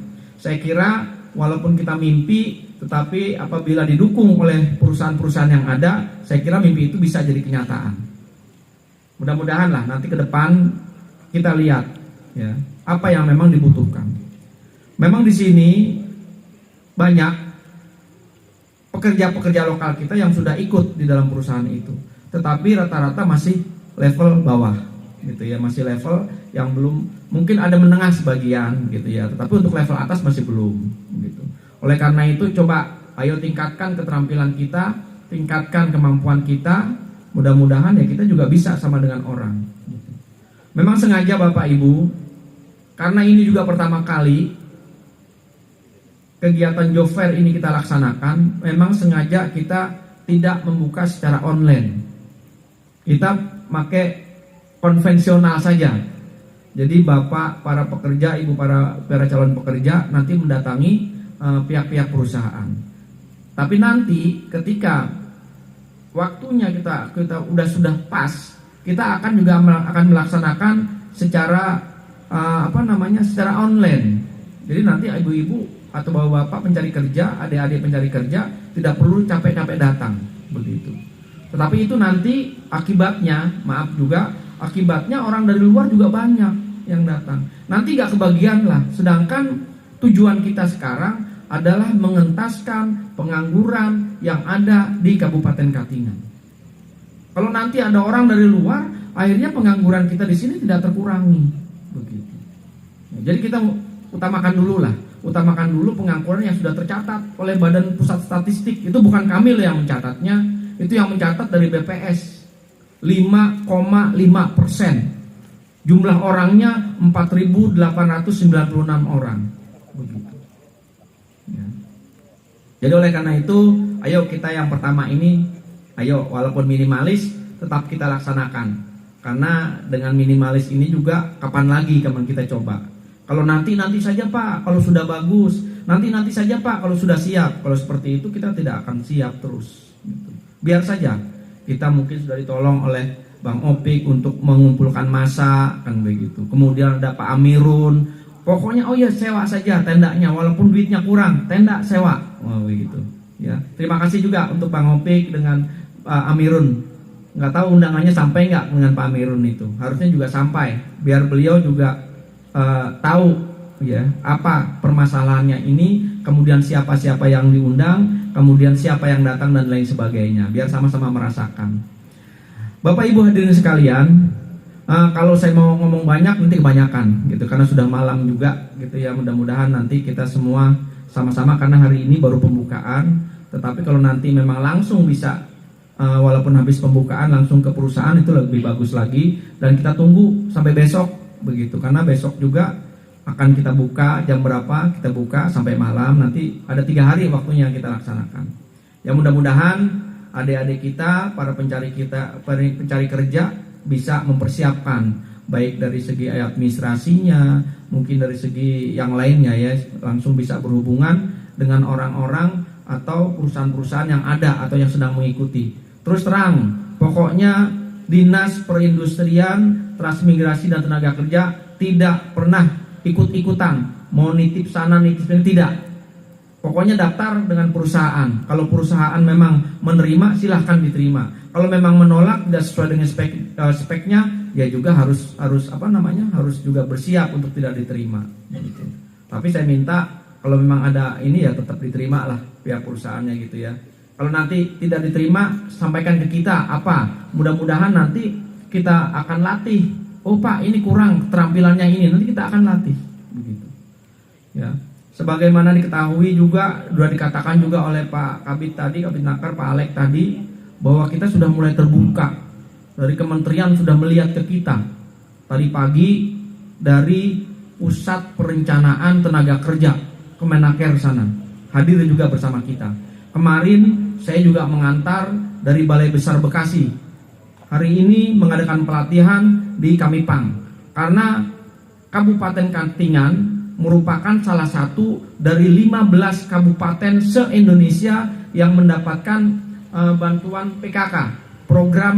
Saya kira walaupun kita mimpi, tetapi apabila didukung oleh perusahaan-perusahaan yang ada, saya kira mimpi itu bisa jadi kenyataan. Mudah-mudahan lah nanti ke depan kita lihat ya, apa yang memang dibutuhkan. Memang di sini banyak pekerja-pekerja lokal kita yang sudah ikut di dalam perusahaan itu, tetapi rata-rata masih level bawah gitu ya, masih level yang belum, mungkin ada menengah sebagian gitu ya, tetapi untuk level atas masih belum gitu. Oleh karena itu coba ayo tingkatkan keterampilan kita, tingkatkan kemampuan kita, mudah-mudahan ya kita juga bisa sama dengan orang gitu. Memang sengaja Bapak Ibu, karena ini juga pertama kali kegiatan job fair ini kita laksanakan, memang sengaja kita tidak membuka secara online. Kita pakai konvensional saja. Jadi Bapak, para pekerja, Ibu para calon pekerja nanti mendatangi pihak-pihak perusahaan. Tapi nanti ketika waktunya kita sudah pas, kita akan juga melaksanakan secara secara online. Jadi nanti ibu-ibu atau bapak-bapak pencari kerja, adik-adik pencari kerja tidak perlu capek-capek datang begitu. Tetapi itu nanti akibatnya, akibatnya orang dari luar juga banyak yang datang. Nanti gak kebagian lah. Sedangkan tujuan kita sekarang adalah mengentaskan pengangguran yang ada di Kabupaten Katingan. Kalau nanti ada orang dari luar, akhirnya pengangguran kita di sini tidak terkurangi begitu. Jadi kita utamakan dulu pengangguran yang sudah tercatat oleh Badan Pusat Statistik. Itu bukan kami yang mencatatnya, itu yang mencatat dari BPS. 5,5%. Jumlah orangnya 4.896 orang. Begitu. Ya. Jadi oleh karena itu, ayo kita yang pertama ini, ayo walaupun minimalis, tetap kita laksanakan. Karena dengan minimalis ini juga kapan lagi kita coba. Kalau nanti saja Pak, kalau sudah bagus. Nanti saja Pak, kalau sudah siap. Kalau seperti itu kita tidak akan siap terus. Gitu. Biar saja. Kita mungkin sudah ditolong oleh Bang Opik untuk mengumpulkan massa kan begitu. Kemudian ada Pak Amirun. Pokoknya sewa saja tendanya walaupun duitnya kurang, tenda sewa. Wah begitu. Ya. Terima kasih juga untuk Bang Opik dengan Amirun. Nggak tahu undangannya sampai nggak dengan Pak Amirun itu. Harusnya juga sampai biar beliau juga tahu ya apa permasalahannya ini, kemudian siapa-siapa yang diundang, kemudian siapa yang datang dan lain sebagainya, biar sama-sama merasakan. Bapak Ibu hadirin sekalian, kalau saya mau ngomong banyak nanti kebanyakan gitu, karena sudah malam juga gitu ya. Mudah-mudahan nanti kita semua sama-sama, karena hari ini baru pembukaan, tetapi kalau nanti memang langsung bisa walaupun habis pembukaan langsung ke perusahaan itu lebih bagus lagi. Dan kita tunggu sampai besok begitu, karena besok juga akan kita buka jam berapa, kita buka sampai malam, nanti ada 3 hari waktunya kita laksanakan. Ya mudah-mudahan adik-adik kita, para pencari kerja bisa mempersiapkan baik dari segi administrasinya, mungkin dari segi yang lainnya ya, langsung bisa berhubungan dengan orang-orang atau perusahaan-perusahaan yang ada atau yang sedang mengikuti. Terus terang, pokoknya Dinas Perindustrian, Transmigrasi dan Tenaga Kerja tidak pernah ikut-ikutan mau nitip sana nitip sini, tidak. Pokoknya daftar dengan perusahaan. Kalau perusahaan memang menerima, silahkan diterima. Kalau memang menolak tidak sesuai dengan speknya, ya juga harus juga bersiap untuk tidak diterima. Gitu. Tapi saya minta Kalau memang ada ini ya tetap diterima lah pihak perusahaannya gitu ya. Kalau nanti tidak diterima, sampaikan ke kita apa. Mudah-mudahan nanti kita akan latih. Oh Pak, ini kurang keterampilannya ini, nanti kita akan latih. Begitu. Ya. Sebagaimana diketahui juga, sudah dikatakan juga oleh Pak Kabid tadi, Kabid Nakar, Pak Alek tadi, bahwa kita sudah mulai terbuka. Dari kementerian sudah melihat ke kita. Tadi pagi dari Pusat Perencanaan Tenaga Kerja Kemenaker sana hadir juga bersama kita. Kemarin saya juga mengantar dari Balai Besar Bekasi. Hari ini mengadakan pelatihan di Kamipang karena Kabupaten Katingan merupakan salah satu dari 15 kabupaten se-Indonesia yang mendapatkan bantuan PKK, program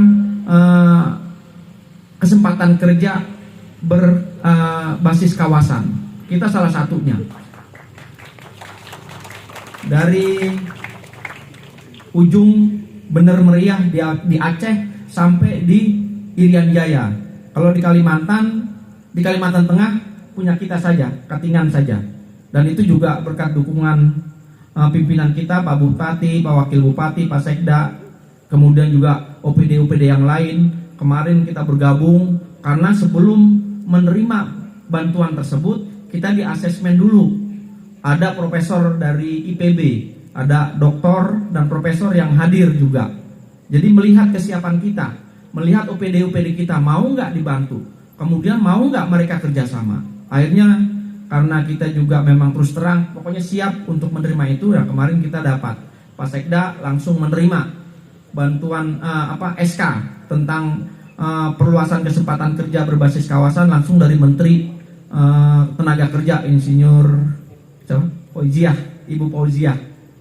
kesempatan kerja berbasis kawasan. Kita salah satunya. Dari ujung Bener Meriah di Aceh sampai di Irian Jaya. Kalau di Kalimantan Tengah punya kita saja, Katingan saja. Dan itu juga berkat dukungan pimpinan kita, Pak Bupati, Pak Wakil Bupati, Pak Sekda, kemudian juga OPD-OPD yang lain. Kemarin kita bergabung karena sebelum menerima bantuan tersebut kita di asesmen dulu. Ada profesor dari IPB, ada doktor dan profesor yang hadir juga. Jadi melihat kesiapan kita, melihat OPD-OPD kita mau nggak dibantu, kemudian mau nggak mereka kerjasama. Akhirnya karena kita juga memang terus terang, pokoknya siap untuk menerima itu. Ya kemarin kita dapat Pak Sekda langsung menerima bantuan SK tentang perluasan kesempatan kerja berbasis kawasan langsung dari Menteri Tenaga Kerja Insinyur Fauziah, Ibu Fauziah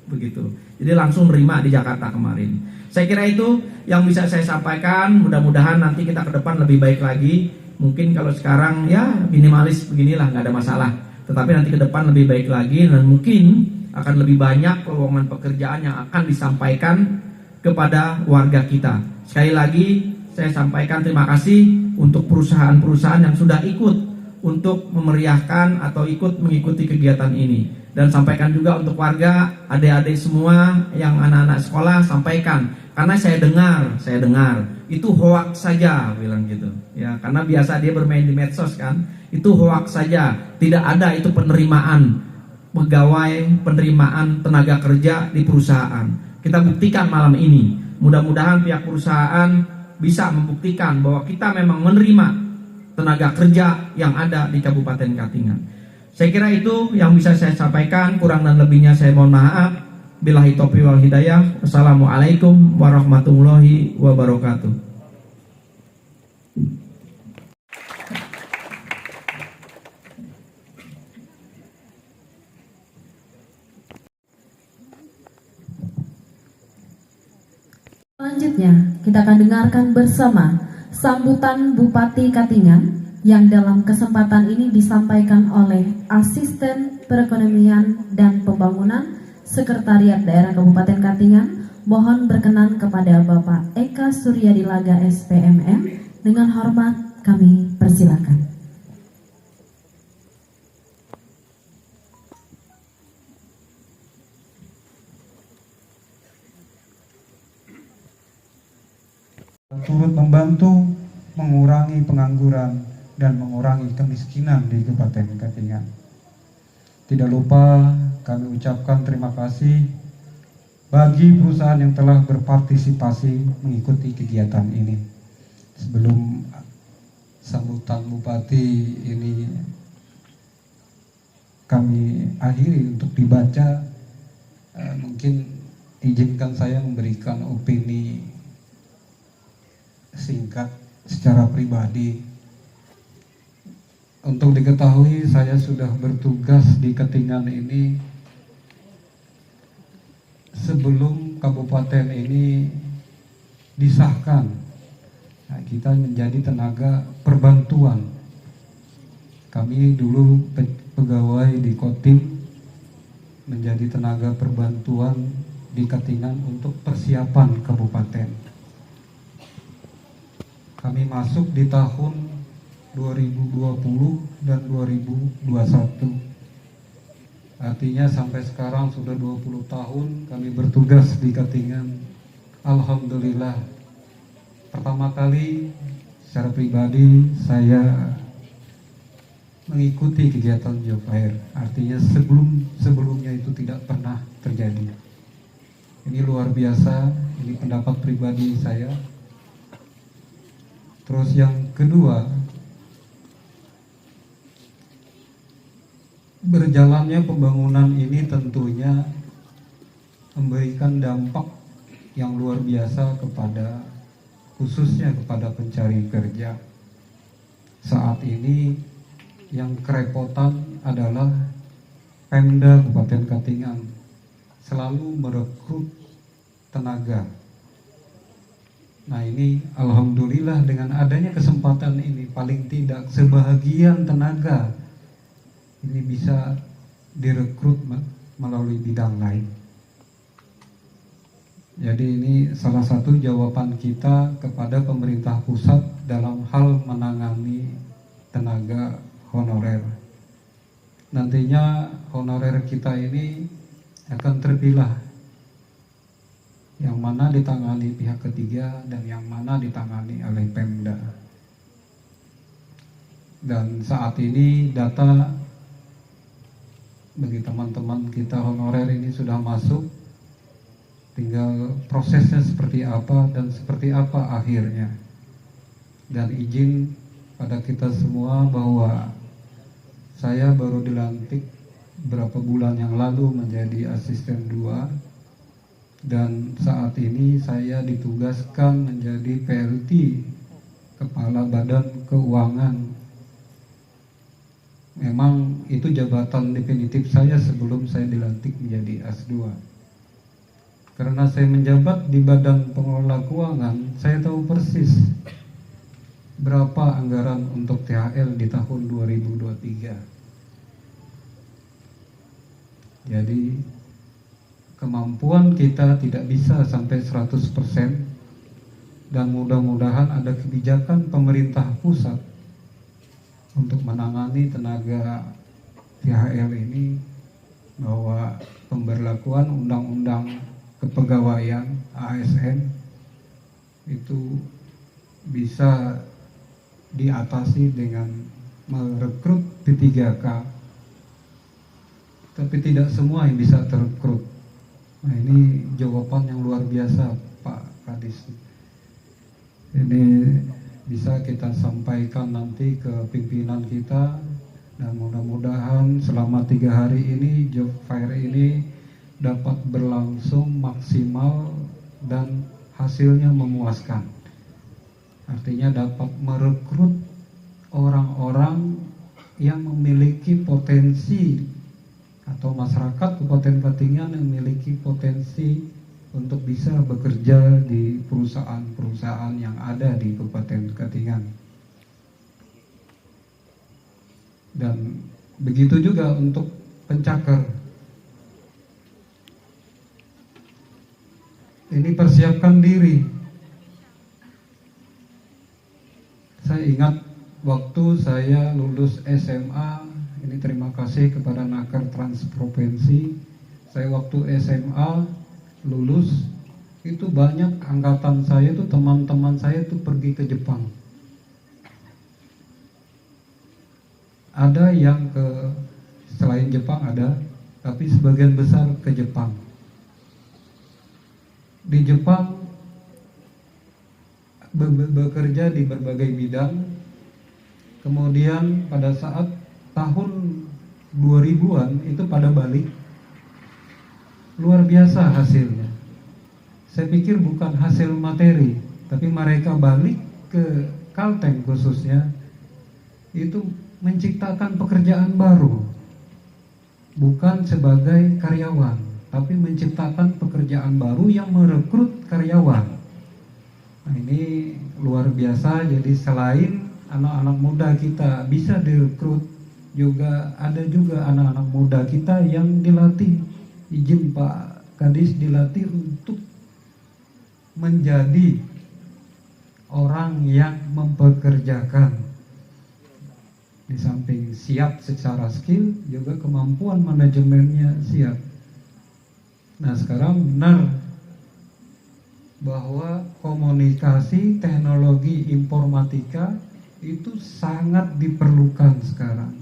begitu. Jadi langsung menerima di Jakarta kemarin. Saya kira itu yang bisa saya sampaikan. Mudah-mudahan nanti kita ke depan lebih baik lagi. Mungkin kalau sekarang ya minimalis beginilah, nggak ada masalah. Tetapi nanti ke depan lebih baik lagi dan mungkin akan lebih banyak lowongan pekerjaan yang akan disampaikan kepada warga kita. Sekali lagi saya sampaikan terima kasih untuk perusahaan-perusahaan yang sudah ikut untuk memeriahkan atau ikut mengikuti kegiatan ini. Dan sampaikan juga untuk warga, adik-adik semua yang anak-anak sekolah, sampaikan. Karena saya dengar itu hoaks saja, bilang gitu. Ya, karena biasa dia bermain di medsos kan, itu hoaks saja. Tidak ada itu penerimaan pegawai, penerimaan tenaga kerja di perusahaan. Kita buktikan malam ini. Mudah-mudahan pihak perusahaan bisa membuktikan bahwa kita memang menerima tenaga kerja yang ada di Kabupaten Katingan. Saya kira itu yang bisa saya sampaikan, kurang dan lebihnya saya mohon maaf. Billahi taufiq wal hidayah. Wassalamualaikum warahmatullahi wabarakatuh. Selanjutnya, kita akan dengarkan bersama sambutan Bupati Katingan yang dalam kesempatan ini disampaikan oleh Asisten Perekonomian dan Pembangunan Sekretariat Daerah Kabupaten Katingan. Mohon berkenan kepada Bapak Eka Suryadilaga SPMM. Dengan hormat kami persilakan. Turut membantu mengurangi pengangguran dan mengurangi kemiskinan di Kabupaten Katingan. Tidak lupa kami ucapkan terima kasih bagi perusahaan yang telah berpartisipasi mengikuti kegiatan ini. Sebelum sambutan Bupati ini kami akhiri untuk dibaca, mungkin izinkan saya memberikan opini singkat secara pribadi. Untuk diketahui, saya sudah bertugas di Katingan ini sebelum kabupaten ini disahkan. Nah, kita menjadi tenaga perbantuan. Kami dulu pegawai di Kotim, menjadi tenaga perbantuan di Katingan untuk persiapan kabupaten. Kami masuk di tahun 2020 dan 2021. Artinya sampai sekarang sudah 20 tahun kami bertugas di Katingan. Alhamdulillah, pertama kali secara pribadi saya mengikuti kegiatan Job Fair. Artinya sebelumnya itu tidak pernah terjadi. Ini luar biasa, ini pendapat pribadi saya. Terus yang kedua, berjalannya pembangunan ini tentunya memberikan dampak yang luar biasa khususnya kepada pencari kerja. Saat ini yang kerepotan adalah Pemda Kabupaten Katingan selalu merekrut tenaga. Nah ini alhamdulillah dengan adanya kesempatan ini paling tidak sebahagian tenaga ini bisa direkrut melalui bidang lain. Jadi ini salah satu jawaban kita kepada pemerintah pusat dalam hal menangani tenaga honorer. Nantinya honorer kita ini akan terpilah, yang mana ditangani pihak ketiga dan yang mana ditangani oleh Pemda. Dan saat ini data bagi teman-teman kita honorer ini sudah masuk, tinggal prosesnya seperti apa dan seperti apa akhirnya. Dan izin pada kita semua bahwa saya baru dilantik berapa bulan yang lalu menjadi asisten 2, dan saat ini saya ditugaskan menjadi PLT, Kepala Badan Keuangan. Memang itu jabatan definitif saya sebelum saya dilantik menjadi S2. Karena saya menjabat di Badan Pengelola Keuangan, saya tahu persis berapa anggaran untuk THL di tahun 2023. Jadi kemampuan kita tidak bisa sampai 100%, dan mudah-mudahan ada kebijakan pemerintah pusat untuk menangani tenaga THL ini, bahwa pemberlakuan undang-undang kepegawaian ASN itu bisa diatasi dengan merekrut P3K. Tapi tidak semua yang bisa terekrut. Nah ini jawaban yang luar biasa Pak Kadis. Ini bisa kita sampaikan nanti ke pimpinan kita, dan mudah-mudahan selama 3 hari ini Job Fair ini dapat berlangsung maksimal dan hasilnya memuaskan. Artinya dapat merekrut orang-orang yang memiliki potensi, atau masyarakat Kabupaten Katingan yang memiliki potensi untuk bisa bekerja di perusahaan-perusahaan yang ada di Kabupaten Katingan. Dan begitu juga untuk pencakar. Ini persiapkan diri. Saya ingat waktu saya lulus SMA, ini terima kasih kepada Naker Transprovinsi. Saya waktu SMA lulus, itu banyak angkatan saya itu, teman-teman saya itu pergi ke Jepang. Ada yang selain Jepang ada, tapi sebagian besar ke Jepang. Di Jepang bekerja di berbagai bidang. Kemudian pada saat tahun 2000-an itu pada balik, luar biasa hasilnya. Saya pikir bukan hasil materi, tapi mereka balik ke Kalteng khususnya, itu menciptakan pekerjaan baru, bukan sebagai karyawan, tapi menciptakan pekerjaan baru yang merekrut karyawan. Nah ini luar biasa. Jadi selain anak-anak muda kita bisa direkrut, juga ada juga anak-anak muda kita yang dilatih, izin Pak Kadis, dilatih untuk menjadi orang yang mempekerjakan. Di samping siap secara skill, juga kemampuan manajemennya siap. Nah sekarang benar bahwa komunikasi teknologi informatika itu sangat diperlukan sekarang.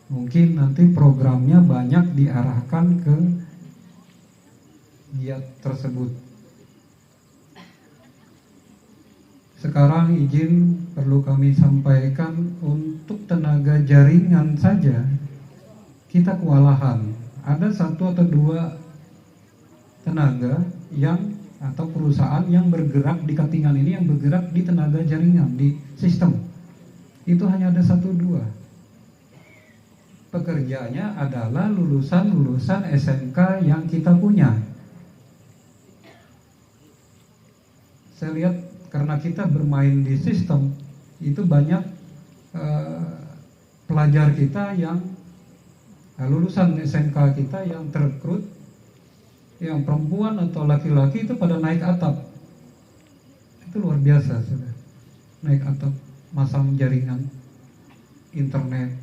Mungkin nanti programnya banyak diarahkan ke giat tersebut. Sekarang izin perlu kami sampaikan, untuk tenaga jaringan saja kita kewalahan. Ada 1 atau 2 tenaga yang atau perusahaan yang bergerak di Katingan ini, yang bergerak di tenaga jaringan, di sistem. Itu hanya ada 1-2. Pekerjanya adalah lulusan SMK yang kita punya. Saya lihat karena kita bermain di sistem, itu banyak pelajar kita yang lulusan SMK kita yang terekrut, yang perempuan atau laki-laki itu pada naik atap. Itu luar biasa sudah. Naik atap, masang jaringan internet.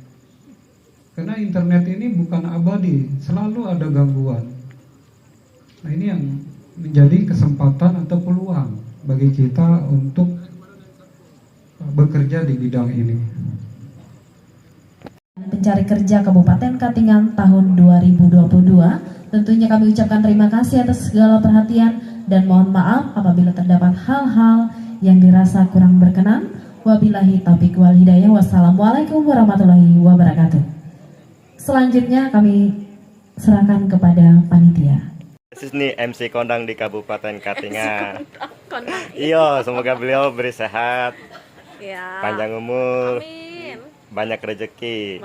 Karena internet ini bukan abadi, selalu ada gangguan. Nah ini yang menjadi kesempatan atau peluang bagi kita untuk bekerja di bidang ini. Pencari Kerja Kabupaten Katingan tahun 2022. Tentunya kami ucapkan terima kasih atas segala perhatian dan mohon maaf apabila terdapat hal-hal yang dirasa kurang berkenan. Wabillahi taufiq wal hidayah. Wassalamualaikum warahmatullahi wabarakatuh. Selanjutnya kami serahkan kepada panitia. Ini MC kondang di Kabupaten Katingan. Iya, semoga beliau beri sehat, ya, panjang umur, amin, banyak rezeki,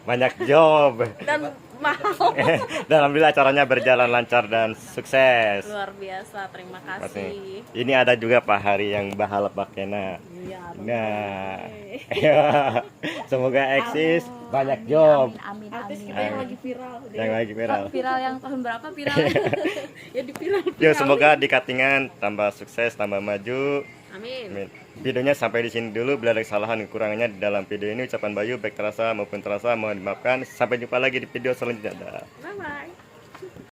banyak job, job, dan mahal. dan alhamdulillah acaranya berjalan lancar dan sukses. Luar biasa, terima kasih. Ini ada juga Pak Hari yang bahala pakena. Iya, Nah, semoga eksis, banyak job. amin. Artis kita yang lagi viral. Yang lagi viral. Viral yang tahun berapa viral? Ya di viral. Yo, semoga di Katingan tambah sukses, tambah maju. Amin. Amin. Videonya sampai di sini dulu. Bila ada kesalahan kekurangannya di dalam video ini, ucapan Bayu baik terasa maupun terasa mohon dimaafkan. Sampai jumpa lagi di video selanjutnya. Bye bye.